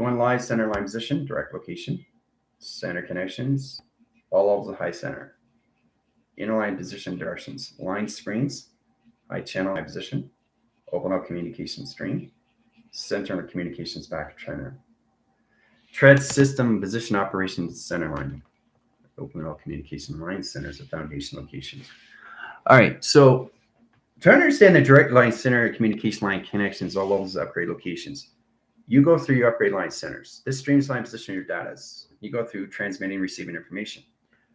one live center line position, direct location, center connections, all levels of high center, inner line position directions, line screens, high channel line position, open up communication stream, center communications back center, tread system position operations center line, open all communication line centers of foundation locations. All right, so to understand the direct line center communication line connections, all levels of upgrade locations, you go through your upgrade line centers. This streams line position your data. You go through transmitting, receiving information.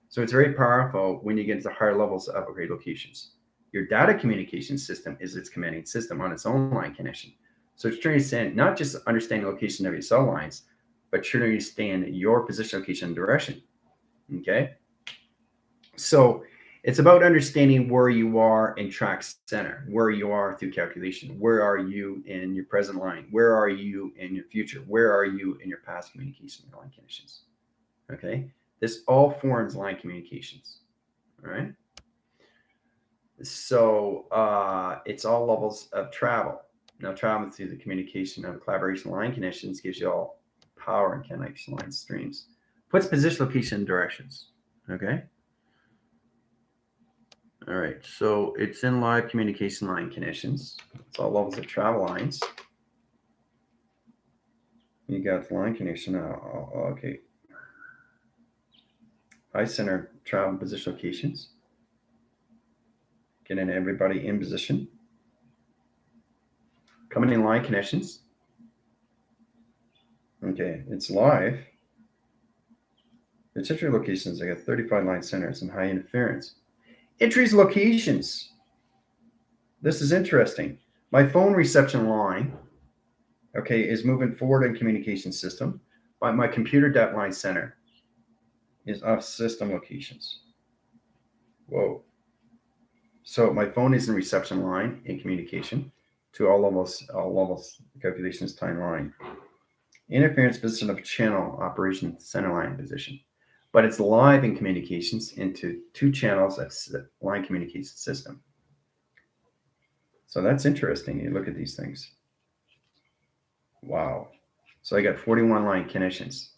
So it's very powerful when you get into higher levels of upgrade locations. Your data communication system is its commanding system on its own line connection. So it's trying to not just understanding the location of your cell lines, but trying to understand your position, location, and direction. Okay? So it's about understanding where you are in track center, where you are through calculation, where are you in your present line, where are you in your future, where are you in your past communication line connections. Okay? This all forms line communications. All right? So it's all levels of travel. Now, traveling through the communication of collaboration line connections gives you all power and connection line streams. Puts position, location, and directions. Okay? All right, so it's in live communication line connections. It's all levels of travel lines. You got the line connection. Okay. High center travel position locations. Getting everybody in position. Coming in line connections. Okay, it's live. It's entry locations. I got 35 line centers and high interference. Entries locations. This is interesting. My phone reception line, okay, is moving forward in communication system. My computer depth line center is off system locations. Whoa. So my phone is in reception line in communication to all levels calculations timeline. Interference position of channel operation center line position. But it's live in communications into two channels of line communication system. So that's interesting. You look at these things. Wow. So I got 41 line connections,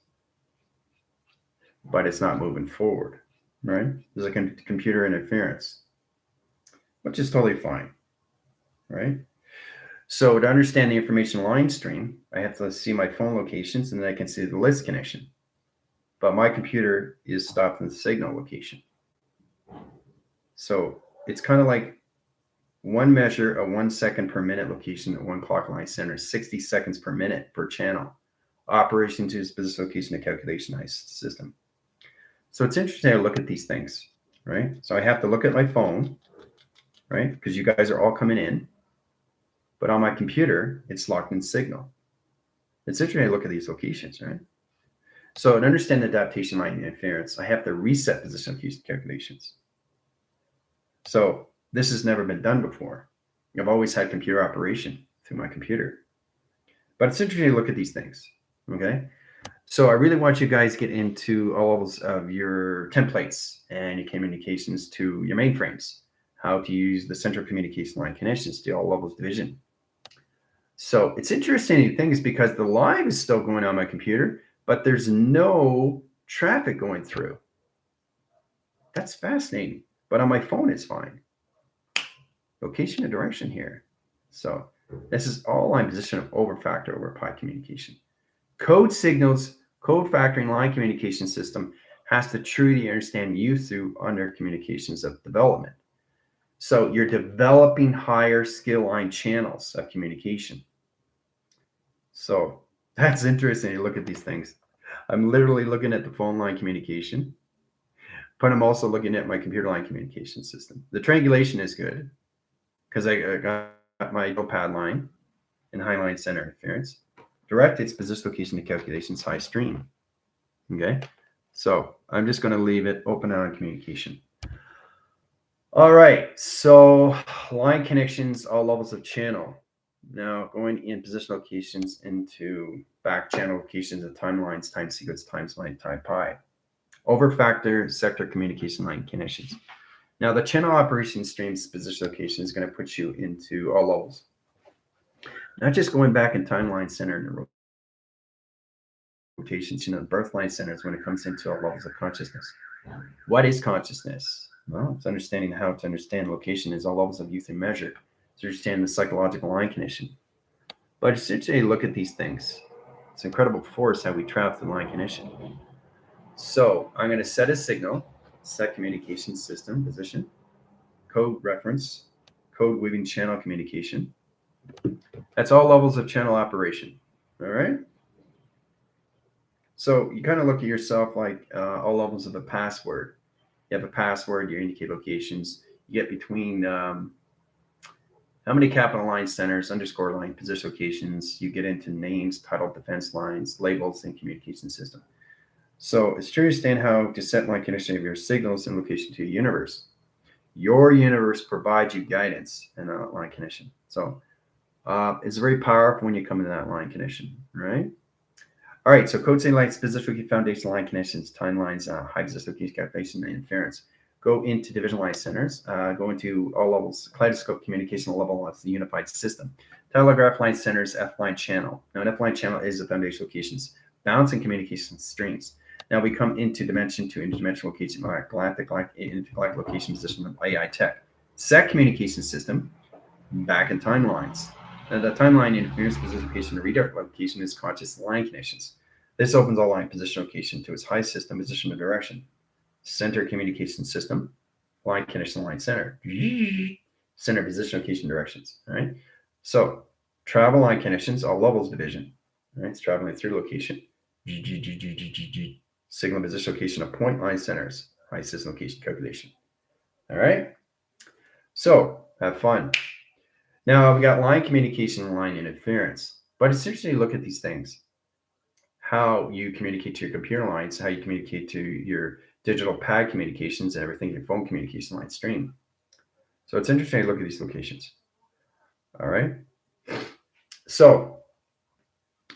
but it's not moving forward, right? There's a computer interference, which is totally fine, right? So to understand the information line stream, I have to see my phone locations and then I can see the list connection. But my computer is stopped in the signal location. So it's kind of like one measure of 1 second per minute location at one clock line center, 60 seconds per minute per channel. Operation to specific location of calculation system. So it's interesting to look at these things, right? So I have to look at my phone, right? Because you guys are all coming in. But on my computer, it's locked in signal. It's interesting to look at these locations, right? So to understand the adaptation line interference, I have to reset position calculations. So this has never been done before. I've always had computer operation through my computer. But it's interesting to look at these things, okay? So I really want you guys to get into all levels of your templates and your communications to your mainframes, how to use the central communication line connections to all levels of division. So it's interesting things because the live is still going on my computer, but there's no traffic going through. That's fascinating. But on my phone, it's fine. Location and direction here. So this is all line position of overfactor over pi communication. Code signals, code factoring line communication system has to truly understand you through under communications of development. So you're developing higher skill line channels of communication. So that's interesting to look at these things. I'm literally looking at the phone line communication, but I'm also looking at my computer line communication system. The triangulation is good because I got my pad line and high line center interference. Direct its position location to calculations high stream. Okay, so I'm just going to leave it open on communication. All right, so line connections, all levels of channel. Now going in position locations into back channel locations of timelines, time sequence, times line, time pi. Over factor sector communication line connections. Now the channel operation streams position location is going to put you into all levels. Not just going back in timeline center and quotations, the birth line centers when it comes into all levels of consciousness. What is consciousness? Well, it's understanding how to understand location is all levels of youth and measure. To understand the psychological line condition. But essentially, look at these things. It's an incredible force how we travel through line condition. So I'm going to set a signal, set communication system position, code reference, code weaving channel communication. That's all levels of channel operation. All right. So you kind of look at yourself like all levels of a password. You have a password, you indicate locations. You get between how many capital line centers, underscore line, position locations. You get into names, title, defense lines, labels, and communication system. So it's to understand how to set line condition of your signals in location to your universe. Your universe provides you guidance in a line condition. So it's very powerful when you come into that line condition, right? All right, so code saying like specific foundation line conditions, timelines, high positional keys calculation, and inference. Go into division line centers, go into all levels, kaleidoscope communication level of the unified system. Telegraph line centers, F-line channel. Now, an F-line channel is the foundation locations, balancing communication streams. Now we come into dimension to interdimensional location, galactic location position of AI tech. Set communication system, back in timelines. Now, the timeline interference position location and redirect location is conscious line conditions. This opens all line position location to its high system position of direction. Center communication system, line condition line center. Center position location directions. All right. So travel line conditions, all levels division. All right. It's traveling through location. Signal position location of point line centers, high system location calculation. All right. So have fun. Now we got line communication and line interference, but essentially look at these things. How you communicate to your computer lines, how you communicate to your digital pad communications and everything, your phone communication line stream. So it's interesting to look at these locations. All right. So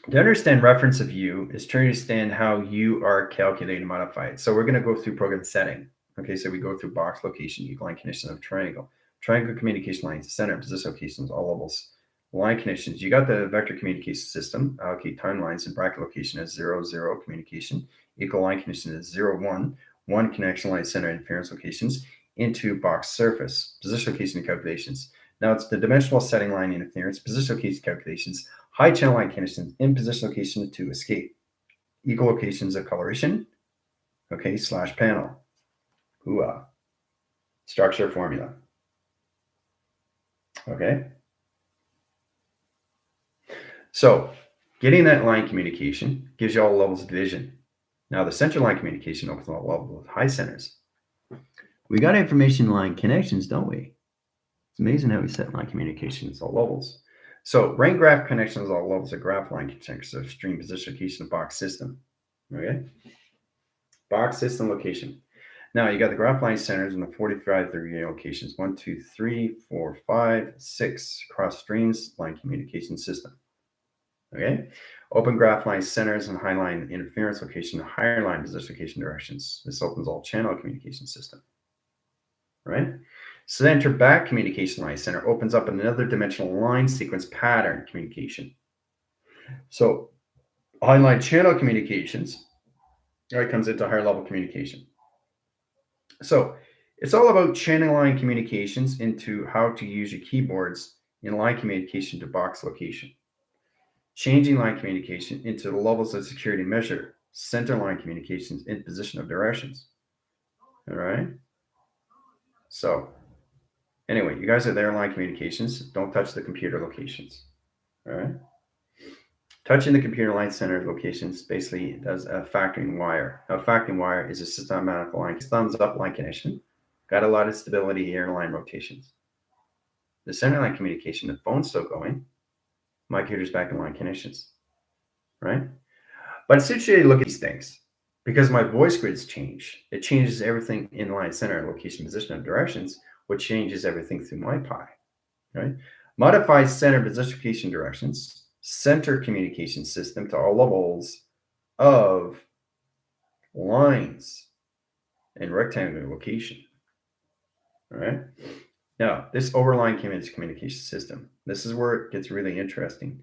to understand reference of you is to understand how you are calculated and modified. So we're going to go through program setting. Okay, so we go through box location, line condition of triangle. Triangle communication lines, center, position locations, all levels. Line conditions, you got the vector communication system, allocate timelines and bracket location as 0, 0 communication, equal line condition is 0, 1, 1 connection line center interference locations into box surface, position location calculations. Now it's the dimensional setting line interference, position location calculations, high channel line conditions in position location to escape, equal locations of coloration, okay, slash panel, structure formula. Okay. So getting that line communication gives you all levels of division. Now the central line communication opens all levels of high centers. We got information line connections, don't we? It's amazing how we set line communications all levels. So rank graph connections all levels of graph line connections of stream position location of box system. Okay. Box system location. Now you got the graph line centers in the 45 degree locations 1, 2, 3, 4, 5, 6 cross streams line communication system. Okay. Open graph line centers and high line interference location, higher line position location directions. This opens all channel communication system. Right. Center back communication line center opens up another dimensional line sequence pattern communication. So high line channel communications, right, comes into higher level communication. So it's all about channel line communications into how to use your keyboards in line communication to box location. Changing line communication into the levels of security measure, center line communications in position of directions. All right. So anyway, you guys are there in line communications. Don't touch the computer locations. All right. Touching the computer line center locations basically does a factoring wire. Now, a factoring wire is a systematic line, thumbs up line condition. Got a lot of stability here in line rotations. The center line communication, the phone's still going. My computer's back in line conditions, right? But essentially, look at these things. Because my voice grids change, it changes everything in line center, location, position, and directions, which changes everything through my pi, right? Modifies center position location directions, center communication system to all levels of lines and rectangular location, all right? Now, this overlying communication system, this is where it gets really interesting.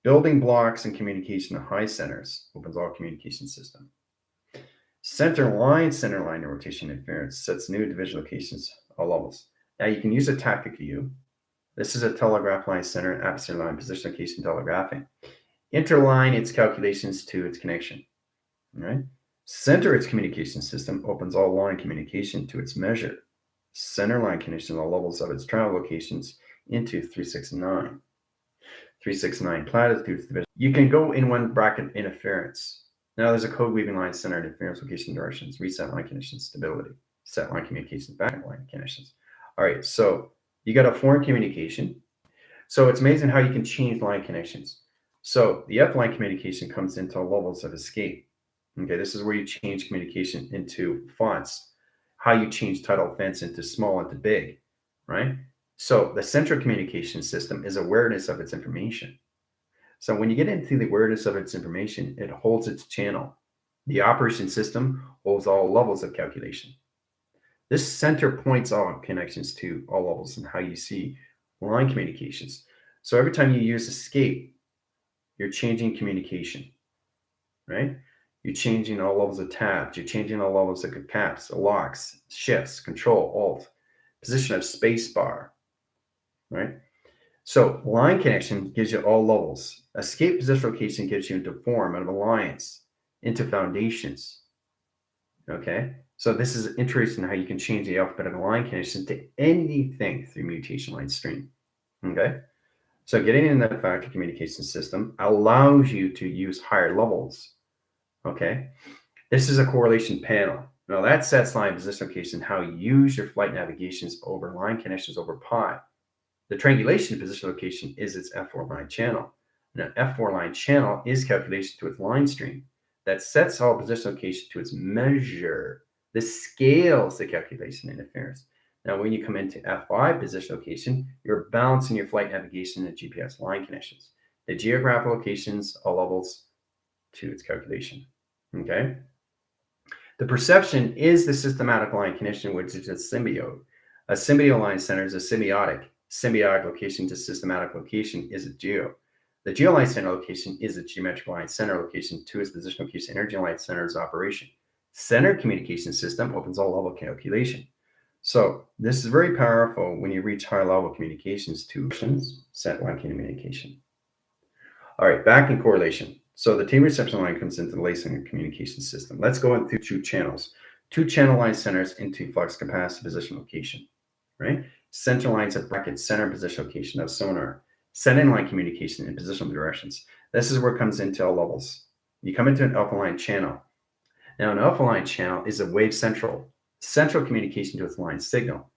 Building blocks and communication to high centers opens all communication system. Center line rotation interference sets new division locations, all levels. Now you can use a tactic view. This is a telegraph line center, apposite line position location telegraphing. Interline its calculations to its connection. All right. Center its communication system opens all line communication to its measure. Center line connection all levels of its travel locations into 369. 369 platitudes division. You can go in one bracket interference. Now there's a code weaving line center interference location directions, reset line conditions, stability, set line communications, back line conditions. All right, so you got a foreign communication. So it's amazing how you can change line connections. So the F line communication comes into levels of escape. Okay, this is where you change communication into fonts, how you change title fence into small into big, right? So the central communication system is awareness of its information. So when you get into the awareness of its information, it holds its channel. The operation system holds all levels of calculation. This center points all connections to all levels and how you see line communications. So every time you use escape, you're changing communication, right? You're changing all levels of tabs. You're changing all levels of caps, locks, shifts, control, alt, position of space bar, right? So line connection gives you all levels. Escape position location gives you into form, out of alliance, into foundations. Okay. So this is interesting how you can change the alphabetical line connection to anything through mutation line stream. Okay. So getting in that factory communication system allows you to use higher levels. Okay. This is a correlation panel. Now that sets line position location, how you use your flight navigations over line connections over pi. The triangulation position location is its F4 line channel. Now, F4 line channel is calculation to its line stream that sets all position location to its measure. This scales the calculation interference. Now, when you come into F5 position location, you're balancing your flight navigation and GPS line connections. The geographic locations all levels to its calculation. Okay. The perception is the systematic line connection, which is a symbiote. A symbiote line center is a symbiotic. Symbiotic location to systematic location is a geo. The geoline center location is a geometric line center location to its position location. Energy line center is operation. Center communication system opens all level calculation. So this is very powerful when you reach higher level communications to set line communication. All right, back in correlation. So the team reception line comes into the lacing communication system. Let's go into two channels. Two channel line centers into flux capacity position location, right? Center lines of bracket center position location of sonar. Sending line communication in positional directions. This is where it comes into all levels. You come into an alpha line channel. Now an alpha line channel is a wave central communication to its line signal.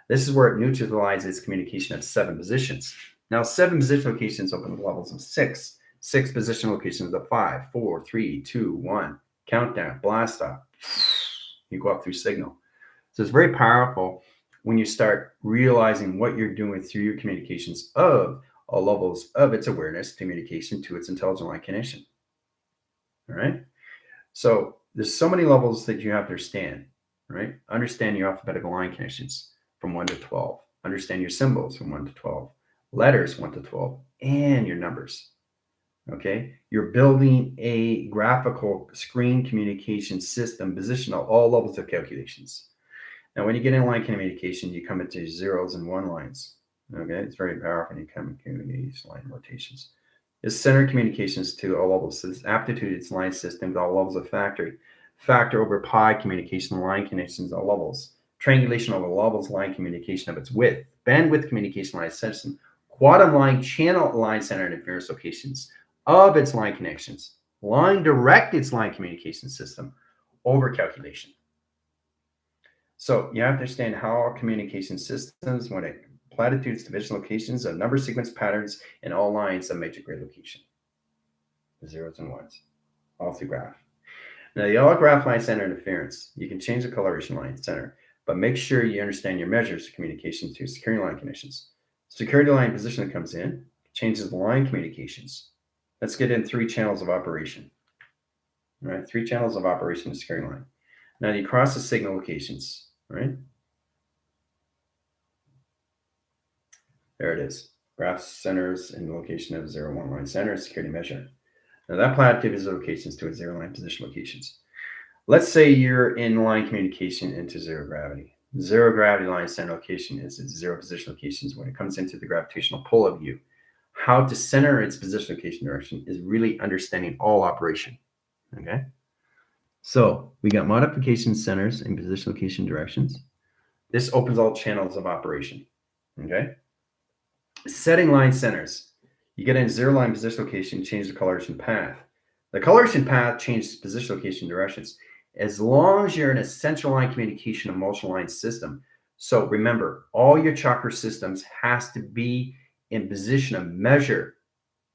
This is where it neutralizes communication at 7 positions. Now 7 position locations open the levels of 6. 6 position locations of 5, 4, 3, 2, 1. Countdown, blast off. You go up through signal. So it's very powerful when you start realizing what you're doing through your communications of all levels of its awareness, communication to its intelligent line connection. All right. So there's so many levels that you have to understand, right? Understand your alphabetical line connections from 1 to 12. Understand your symbols from 1 to 12. Letters 1 to 12, and your numbers. Okay, you're building a graphical screen communication system position at all levels of calculations. Now, when you get in line communication, you come into zeros and one lines. Okay, it's very powerful when you come into these line rotations. It's center communications to all levels. So it's aptitude, it's line system to all levels of factory. Factor over pi communication line connections at all levels. Triangulation over levels line communication of its width. Bandwidth communication line system. Quantum line channel line center interference locations of its line connections. Line direct its line communication system over calculation. So you have to understand how our communication systems, when it platitudes, division locations, of number sequence patterns, and all lines of major grid location. The zeros and ones, all through graph. Now the all graph line center interference, you can change the coloration line center, but make sure you understand your measures of communication to security line conditions. Security line position that comes in changes the line communications. Let's get in 3 channels of operation. All right, 3 channels of operation in security line. Now you cross the signal locations, right? There it is. Graph centers in the location of 0, 1 line center, security measure. Now that plot activities locations to its 0 line position locations. Let's say you're in line communication into zero gravity. Zero gravity line center location is its 0 position locations when it comes into the gravitational pull of you. How to center its position location direction is really understanding all operation. Okay. So we got modification centers and position location directions. This opens all channels of operation. Okay. Setting line centers. You get in 0 line position location, change the coloration path. The coloration path changes position location directions as long as you're in a central line communication emotional line system. So remember, all your chakra systems has to be in position of measure.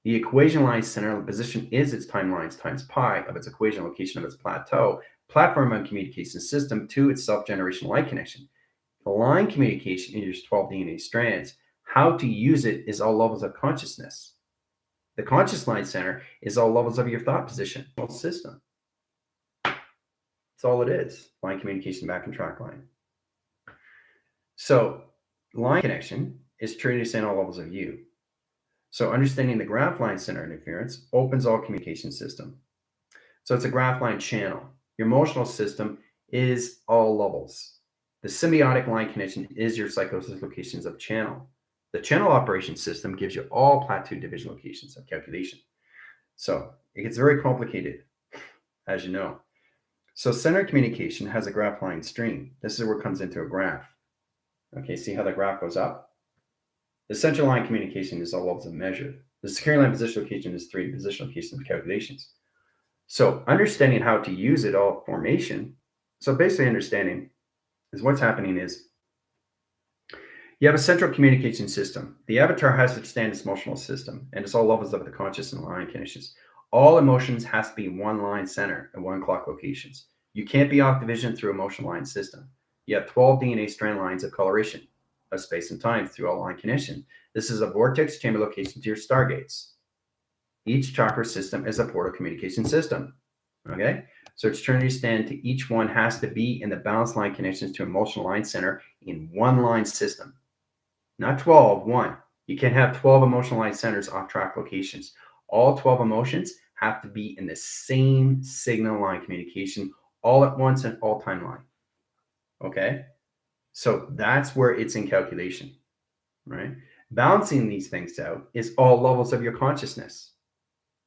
The equation line center position is its timelines times pi of its equation location of its plateau, platform and communication system to its self-generation light connection. The line communication is 12 DNA strands. How to use it is all levels of consciousness. The conscious line center is all levels of your thought position system. That's all it is. Line communication back and track line. So line connection is treated in all levels of you. So understanding the graph line center interference opens all communication system. So it's a graph line channel. Your emotional system is all levels. The symbiotic line connection is your psychosis locations of channel. The channel operation system gives you all plateau division locations of calculation. So it gets very complicated, as you know. So center communication has a graph line stream. This is where it comes into a graph. Okay, see how the graph goes up? The central line communication is all levels of measure. The security line position location is 3 position locations of calculations. So understanding how to use it all formation. So basically understanding is what's happening is you have a central communication system. The avatar has to understand its emotional system, and it's all levels of the conscious and line connections. All emotions has to be one line center and one clock locations. You can't be off division through emotional line system. You have 12 DNA strand lines of coloration of space and time through all line connection. This is a vortex chamber location to your stargates. Each chakra system is a portal communication system. Okay, so it's trying to understand to each one has to be in the balance line connections to emotional line center in one line system. Not 12, one. You can't have 12 emotional line centers off track locations. All 12 emotions have to be in the same signal line communication all at once and all timeline. Okay, so that's where it's in calculation, right? Balancing these things out is all levels of your consciousness.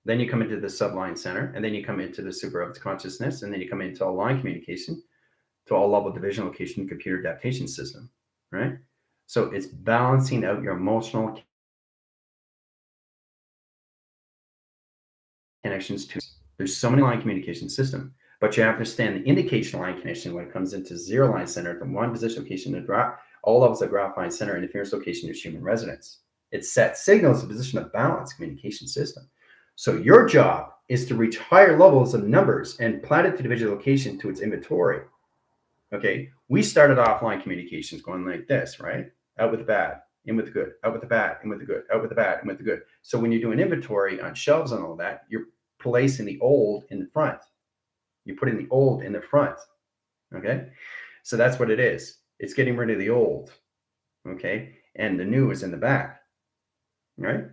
Then you come into the subline center, and then you come into the super of consciousness, and then you come into all line communication to all level division location computer adaptation system, right? So it's balancing out your emotional connections to. There's so many line communication system, but you have to understand the indication line connection when it comes into 0 line center from one position location to drop all levels of graph line center interference location is human resonance. It sets signals a position of balance communication system. So your job is to reach higher levels of numbers and plat it to division location to its inventory. Okay, we started offline communications going like this, right? Out with the bad, in with the good, out with the bad, in with the good, out with the bad, in with the good. So when you do an inventory on shelves and all that, you're placing the old in the front. You're putting the old in the front. Okay, so that's what it is. It's getting rid of the old. Okay, and the new is in the back. Right?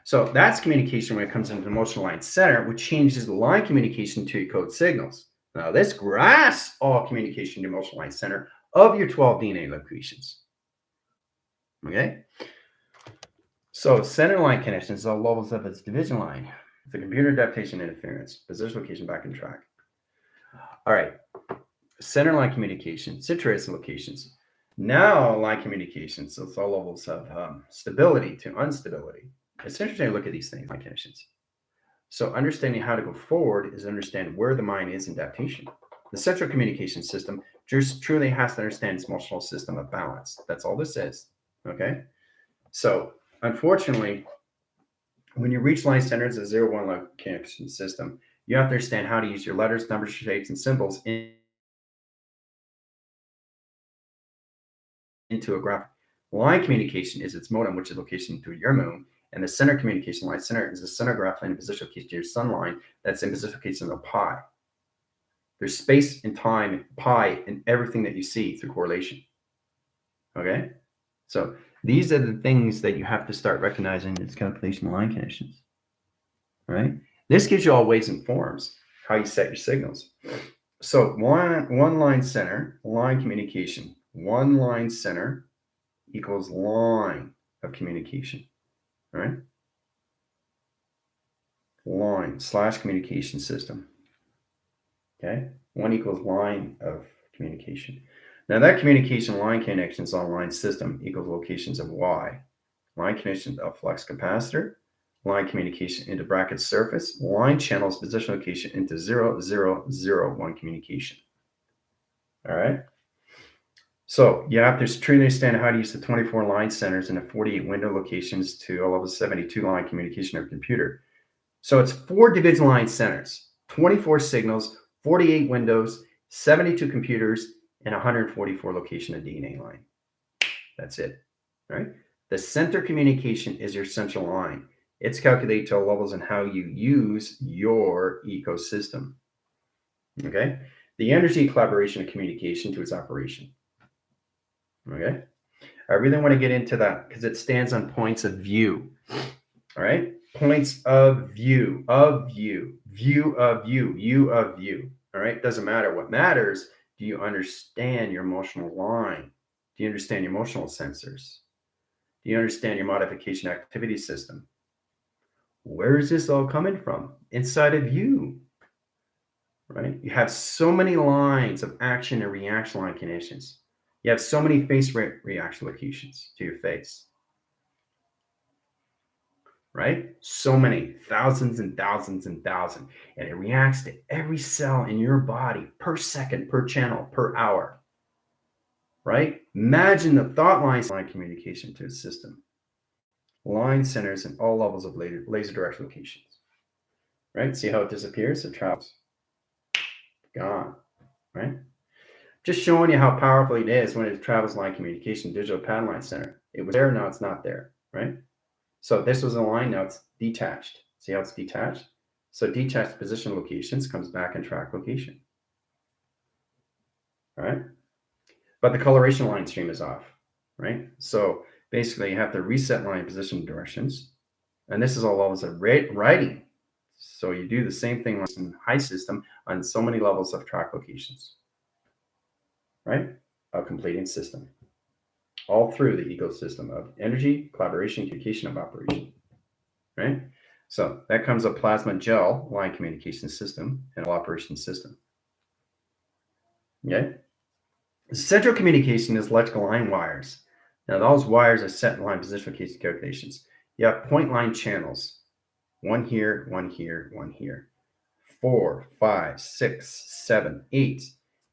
So that's communication when it comes into the emotional line center, which changes the line communication to your code signals. Now, this grasps all communication to emotional line center of your 12 DNA locations. Okay? So center line connections are levels of its division line. The computer adaptation interference, position location back in track. All right. Center line communication, situation locations. Now line communications, so it's all levels of stability to instability. It's interesting to look at these things, line connections. So understanding how to go forward is understand where the mind is in adaptation. The central communication system just truly has to understand its emotional system of balance. That's all this is. Okay. So unfortunately, when you reach line centers, a 0-1 line connection system, you have to understand how to use your letters, numbers, shapes, and symbols into a graph. Line communication is its modem, which is location to your moon. And the center communication line center is the center graph line in position location to your sun line that's in position location of pi. There's space and time, pi, in everything that you see through correlation. Okay? So These are the things that you have to start recognizing in its calculation of line conditions. Right? This gives you all ways and forms how you set your signals. So one line center, line communication. One line center equals line of communication. All right? Line / communication system. Okay? 1 equals line of communication. Now that communication line connections on line system equals locations of Y. Line connection of flux capacitor, line communication into bracket surface, line channels position location into 0, 0, 0, 1 communication. All right? So you have to truly understand how to use the 24 line centers and the 48 window locations to all of the 72 line communication of a computer. So it's 4 division line centers, 24 signals, 48 windows, 72 computers, and 144 location of DNA line. That's it, right? The center communication is your central line. It's calculated to all levels and how you use your ecosystem. Okay? The energy, collaboration, and communication to its operation. Okay? I really want to get into that because it stands on points of view. All right? Points of view, view of you. All right? Doesn't matter. What matters, do you understand your emotional line? Do you understand your emotional sensors? Do you understand your modification activity system? Where is this all coming from? Inside of you, right? You have so many lines of action and reaction line conditions. You have so many face reaction locations to your face, right? So many, thousands and thousands and thousands. And it reacts to every cell in your body per second, per channel, per hour, right? Imagine the thought line communication to a system. Line centers in all levels of laser direct locations. Right? See how it disappears? It travels. Gone. Right? Just showing you how powerful it is when it travels line communication, digital pattern line center. It was there, now it's not there. Right? So this was a line, now it's detached. See how it's detached? So detached position locations comes back in track location. All right? But the coloration line stream is off. Right? So basically you have to reset line position directions. And this is all levels of writing. So you do the same thing in high system on so many levels of track locations, right? A completing system, all through the ecosystem of energy, collaboration, communication of operation, right? So that comes a plasma gel line communication system and operation system. Okay. Central communication is electrical line wires. Now those wires are set in line position location calculations. You have point line channels. One here, one here, one here. 4, 5, 6, 7, 8.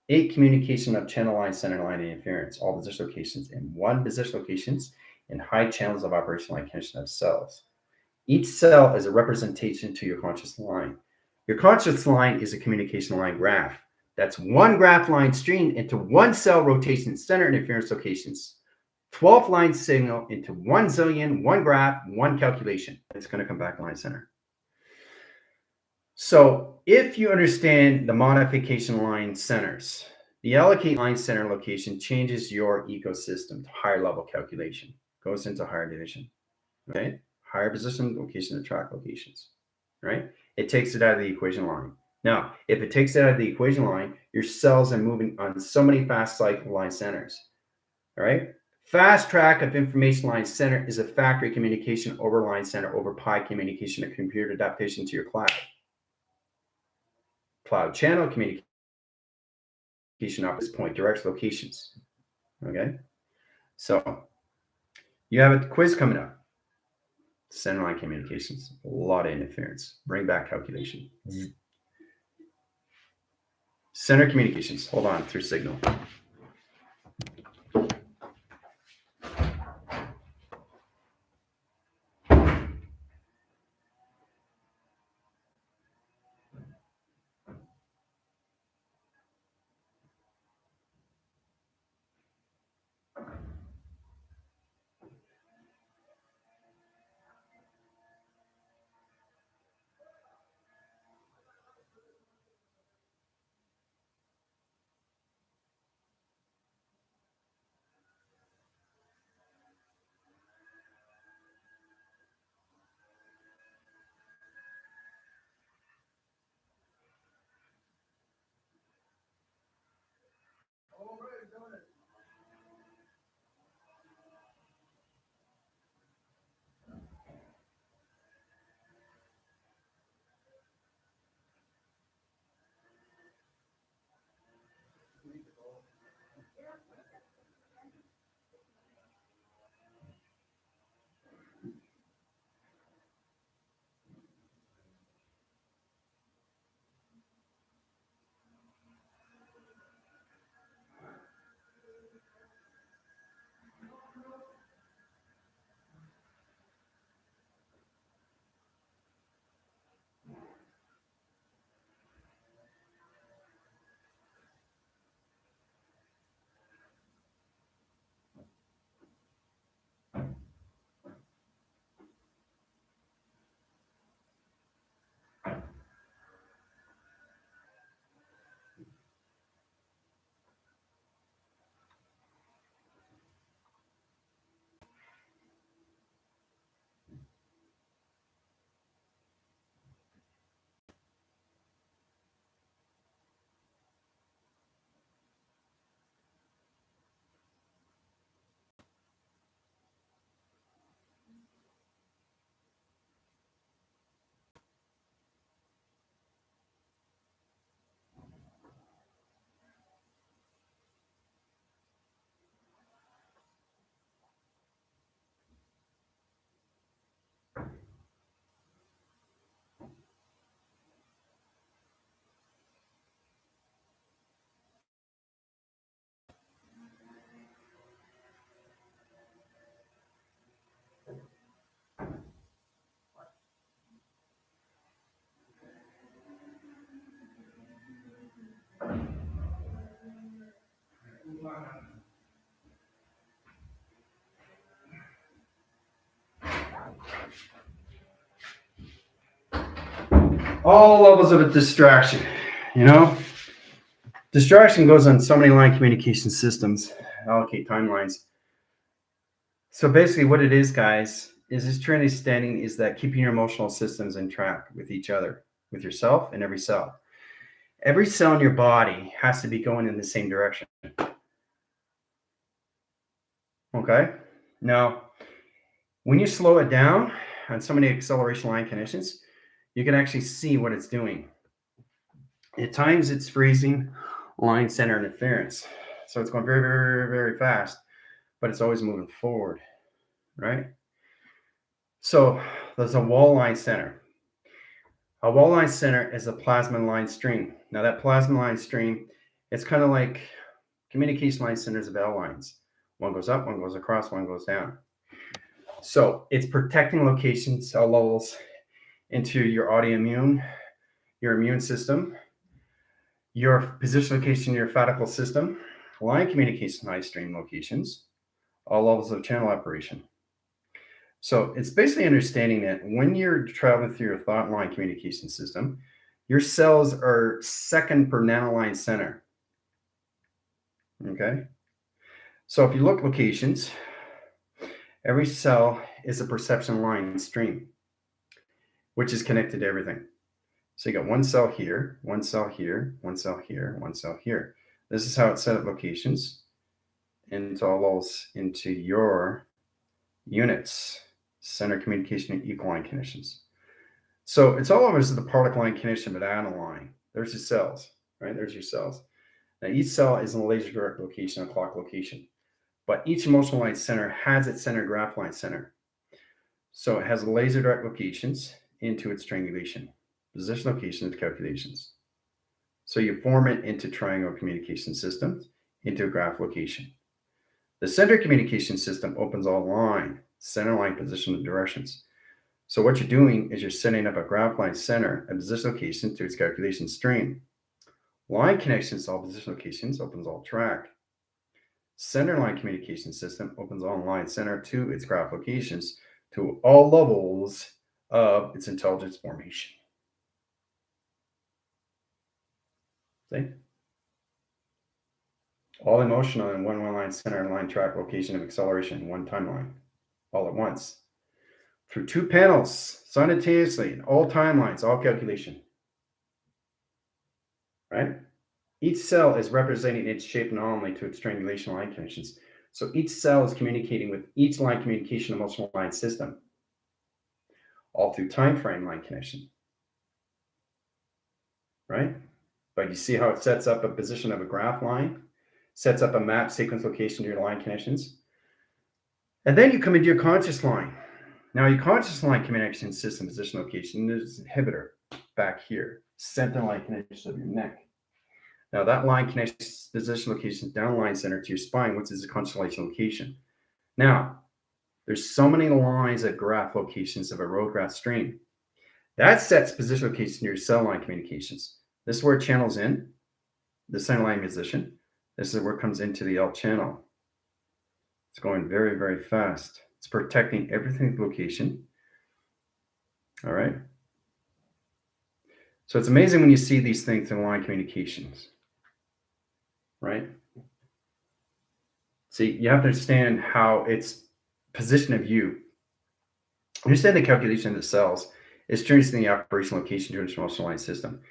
8 communication of channel line, center line, and interference, all position locations in 1 position locations in high channels of operation line connection of cells. Each cell is a representation to your conscious line. Your conscious line is a communication line graph. That's 1 graph line streamed into 1 cell rotation center interference locations. 12 line signal into 1 zillion, 1 graph, 1 calculation. It's going to come back line center. So if you understand the modification line centers, the allocate line center location changes your ecosystem to higher level calculation, goes into higher division, okay? Higher position location and track locations, right? It takes it out of the equation line. Now, if it takes it out of the equation line, your cells are moving on so many fast cycle line centers, all right? Fast track of information line center is a factory communication over line center over pi communication and computer adaptation to your cloud. Cloud channel communication opposite point direct locations. Okay, so you have a quiz coming up. Center line communications, a lot of interference. Bring back calculation. Center communications. Hold on through signal. All levels of a distraction, you know? Distraction goes on so many line communication systems, allocate timelines. So basically what it is, guys, is this trend standing is that keeping your emotional systems in track with each other, with yourself and every cell. Every cell in your body has to be going in the same direction. Okay? Now, when you slow it down on so many acceleration line conditions, you can actually see what it's doing. At times it's freezing line center interference. So it's going very, very, very fast, but it's always moving forward, right? So there's a wall line center. A wall line center is a plasma line stream. Now that plasma line stream, it's kind of like communication line centers of L lines. One goes up, one goes across, one goes down. So it's protecting locations, cell levels into your autoimmune, your immune system, your position location in your fatical system, line communication line stream locations, all levels of channel operation. So it's basically understanding that when you're traveling through your thought line communication system, your cells are second per nanoline center. Okay. So if you look locations, every cell is a perception line stream, which is connected to everything. So you got one cell here, one cell here, one cell here, one cell here. This is how it's set up locations into all those into your units, center communication and equal line conditions. So it's all over the particle line condition, but add a line. There's your cells, right? There's your cells. Now each cell is in a laser direct location, a clock location, but each emotional line center has its center graph line center. So it has laser direct locations into its triangulation, position locations, calculations. So you form it into triangle communication systems, into a graph location. The center communication system opens all line, center line position and directions. So what you're doing is you're setting up a graph line center and position location to its calculation stream. Line connections to all position locations opens all track. Center line communication system opens all line center to its graph locations to all levels of its intelligence formation. See? All emotion on one line center and line track location of acceleration, one timeline, all at once. Through two panels, simultaneously, all timelines, all calculation. Right? Each cell is representing its shape anomaly to its triangulation line conditions. So each cell is communicating with each line communication emotional line system, all through time frame line connection. Right? But you see how it sets up a position of a graph line, sets up a map sequence location to your line connections. And then you come into your conscious line. Now your conscious line connection system position location is inhibitor back here, center line connection of your neck. Now that line connects position location down line center to your spine, which is a constellation location. Now, there's so many lines of graph locations of a road graph stream. That sets position location to your cell line communications. This is where it channels in, the center line position. This is where it comes into the L channel. It's going very, very fast. It's protecting everything location. All right. So it's amazing when you see these things in line communications. Right? See, you have to understand how its position of you. Understand the calculation of the cells is changing the operational location to an emotional line system.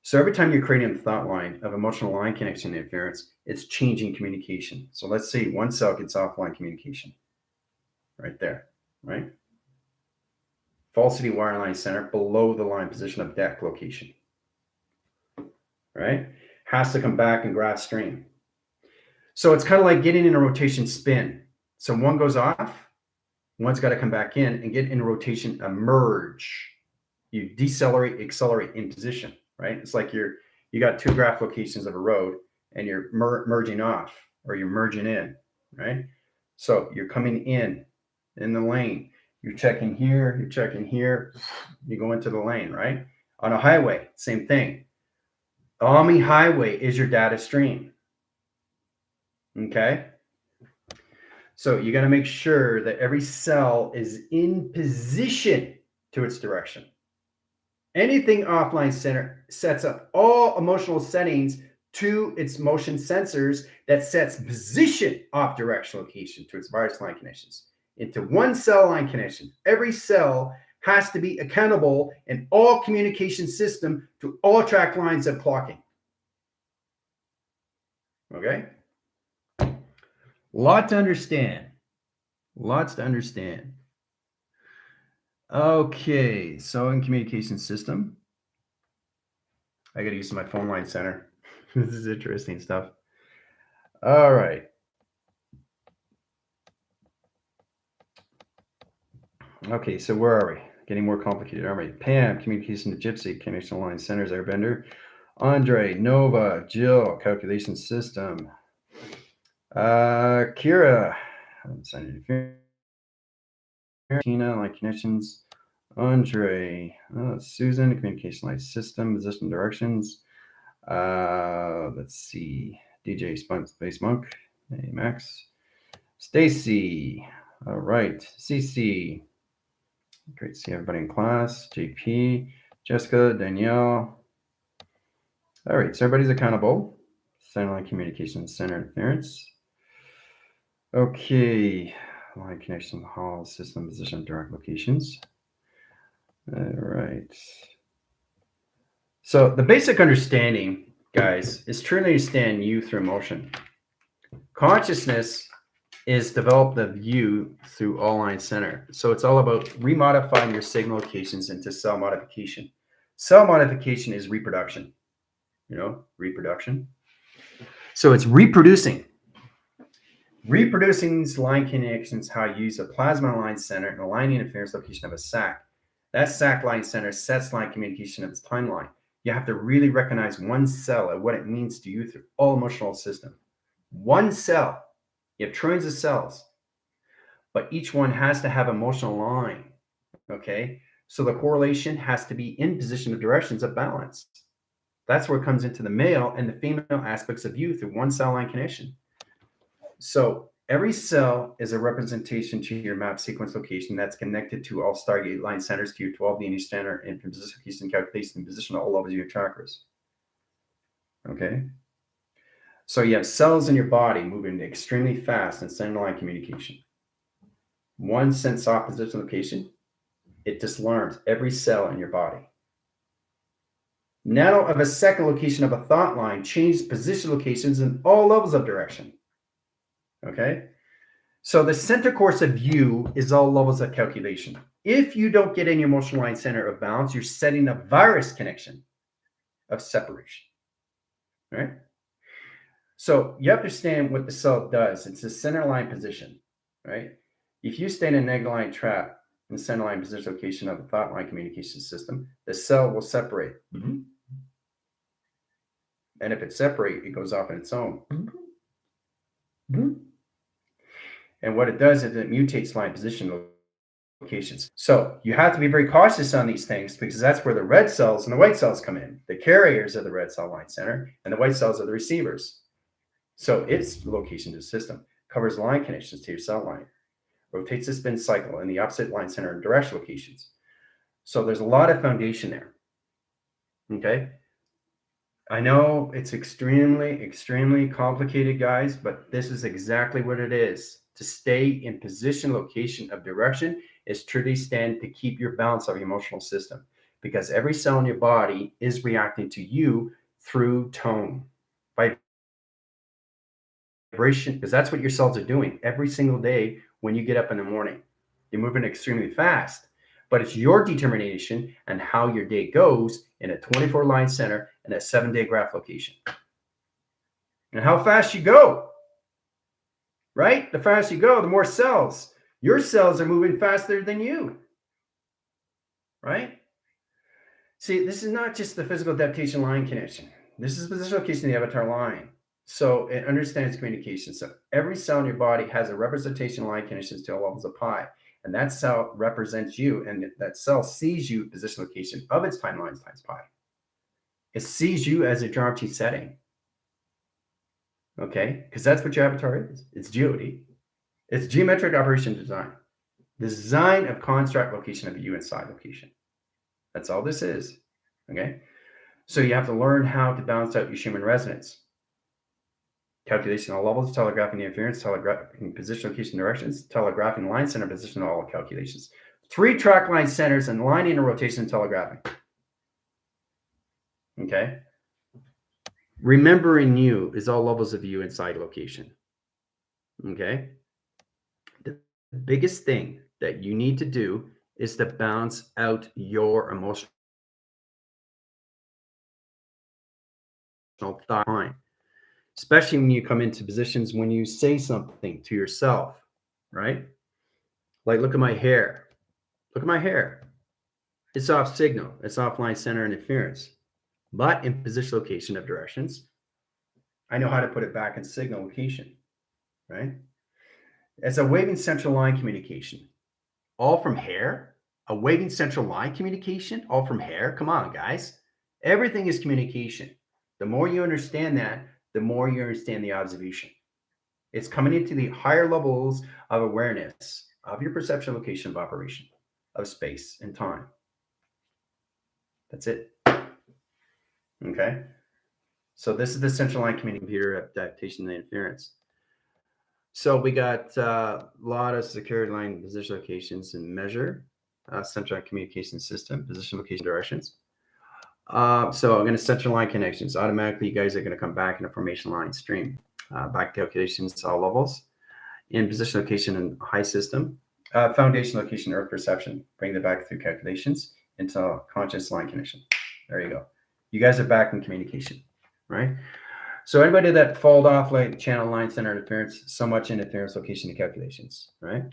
So every time you're creating a thought line of emotional line connection interference, it's changing communication. So let's say one cell gets offline communication. Right there, right? Falsity wireline center below the line position of deck location. Right? Has to come back and graph stream. So it's kind of like getting in a rotation spin. So one goes off, one's got to come back in and get in a rotation, a merge. You decelerate, accelerate in position, right? It's like you got two graph locations of a road and you're merging off or you're merging in, right? So you're coming in the lane. You're checking here, you go into the lane, right? On a highway, same thing. Omni highway is your data stream. Okay? So you got to make sure that every cell is in position to its direction. Anything offline center sets up all emotional settings to its motion sensors that sets position off direction location to its virus line connections into one cell line connection. Every cell has to be accountable in all communication system to all track lines of clocking. Okay? Lot to understand. Lots to understand. Okay, so in communication system, I got to use my phone line center. This is interesting stuff. All right. Okay, so where are we? Getting more complicated, aren't we? Pam, communication to Gypsy, connection line centers, airbender. Andre, Nova, Jill, calculation system. Kira, sign interference. Tina, line connections. Andre, Susan, communication line system, position directions. Let's see. DJ Space Monk. Hey, Max. Stacy. All right. CC. Great to see everybody in class. JP. Jessica. Danielle. All right. So everybody's accountable. Center line communication center interference. Okay. Line connection hall system position direct locations. All right. So the basic understanding, guys, is truly understand you through motion. Consciousness is develop the view through all line center. So it's all about remodifying your signal locations into cell modification. Cell modification is reproduction, reproduction. So it's reproducing. Reproducing these line connections, how you use a plasma line center and a line interference location of a SAC. That SAC line center sets line communication of its timeline. You have to really recognize one cell and what it means to you through all emotional system. One cell. You have trillions of cells, but each one has to have emotional line. Okay, so the correlation has to be in position of directions of balance. That's where it comes into the male and the female aspects of you through one cell line connection. So every cell is a representation to your map sequence location that's connected to all Stargate line centers, Q12, the English center, and from position location calculation and position all levels of your chakras. Okay. So you have cells in your body moving extremely fast in center line communication. One sense off position location, it disalarms every cell in your body. Nano of a second location of a thought line changes position locations in all levels of direction. Okay? So the center course of view is all levels of calculation. If you don't get in your emotional line center of balance, you're setting a virus connection of separation. Right? So you understand what the cell does. It's a center line position, right? If you stay in a negative line trap in the center line position location of a thought line communication system, the cell will separate. Mm-hmm. And if it separates, it goes off on its own. Mm-hmm. And what it does is it mutates line position locations. So you have to be very cautious on these things because that's where the red cells and the white cells come in. The carriers are the red cell line center and the white cells are the receivers. So its location to the system covers line connections to your cell line, rotates the spin cycle in the opposite line center and direction locations. So there's a lot of foundation there. Okay. I know it's extremely, extremely complicated, guys, but this is exactly what it is. To stay in position, location of direction is truly stand to keep your balance of your emotional system because every cell in your body is reacting to you through tone, vibration, because that's what your cells are doing every single day when you get up in the morning. You're moving extremely fast, but it's your determination and how your day goes in a 24 line center and a 7-day graph location. And how fast you go, right? The faster you go, the more cells. Your cells are moving faster than you, right? See, this is not just the physical adaptation line connection. This is position location of the avatar line. So it understands communication. So every cell in your body has a representation line connections to all levels of pi. And that cell represents you, and that cell sees you position location of its timelines times pi. It sees you as a geometry setting. Okay? Because that's what your avatar is. It's GOD. It's geometric operation design of construct location of a U inside location. That's all this is. Okay. So you have to learn how to balance out your Schumann resonance. Calculation of levels, telegraphing the interference, telegraphing position, location, directions, telegraphing line center position, all calculations. 3 track line centers and line inner rotation telegraphing. Okay. Remembering you is all levels of you inside location. Okay. The biggest thing that you need to do is to balance out your emotional thought line, especially when you come into positions when you say something to yourself, right? Like, look at my hair. Look at my hair. It's off signal. It's offline center interference. But in position, location of directions, I know how to put it back in signal location, right? It's a waving central line communication. All from hair? A waving central line communication? All from hair? Come on, guys. Everything is communication. The more you understand that, the more you understand the observation. It's coming into the higher levels of awareness of your perception location of operation, of space and time. That's it. Okay. So this is the central line computer adaptation and interference. So we got a lot of security line position locations and measure, central communication system, position location directions. So I'm going to central line connections. Automatically, you guys are going to come back in a formation line stream. Back calculations, all levels. In position location and high system. Foundation location, earth perception. Bring them back through calculations into conscious line connection. There you go. You guys are back in communication, right? So anybody that fold off like channel line center interference, so much interference location and calculations, right?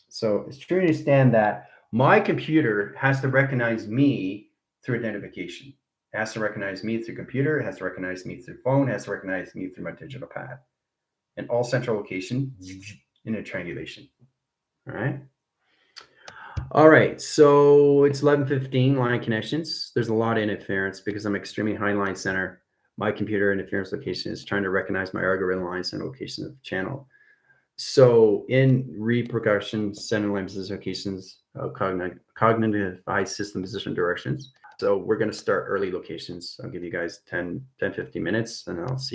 So it's true to understand that my computer has to recognize me through identification. It has to recognize me through computer. It has to recognize me through phone. It has to recognize me through my digital pad. And all central location in a triangulation. All right. All right. So it's 11:15 line connections. There's a lot of interference because I'm extremely high line center. My computer interference location is trying to recognize my algorithm line center location of the channel. So in repercussion, center line position locations, cognitive high system position directions. So we're going to start early locations. I'll give you guys 10, 15 minutes and I'll see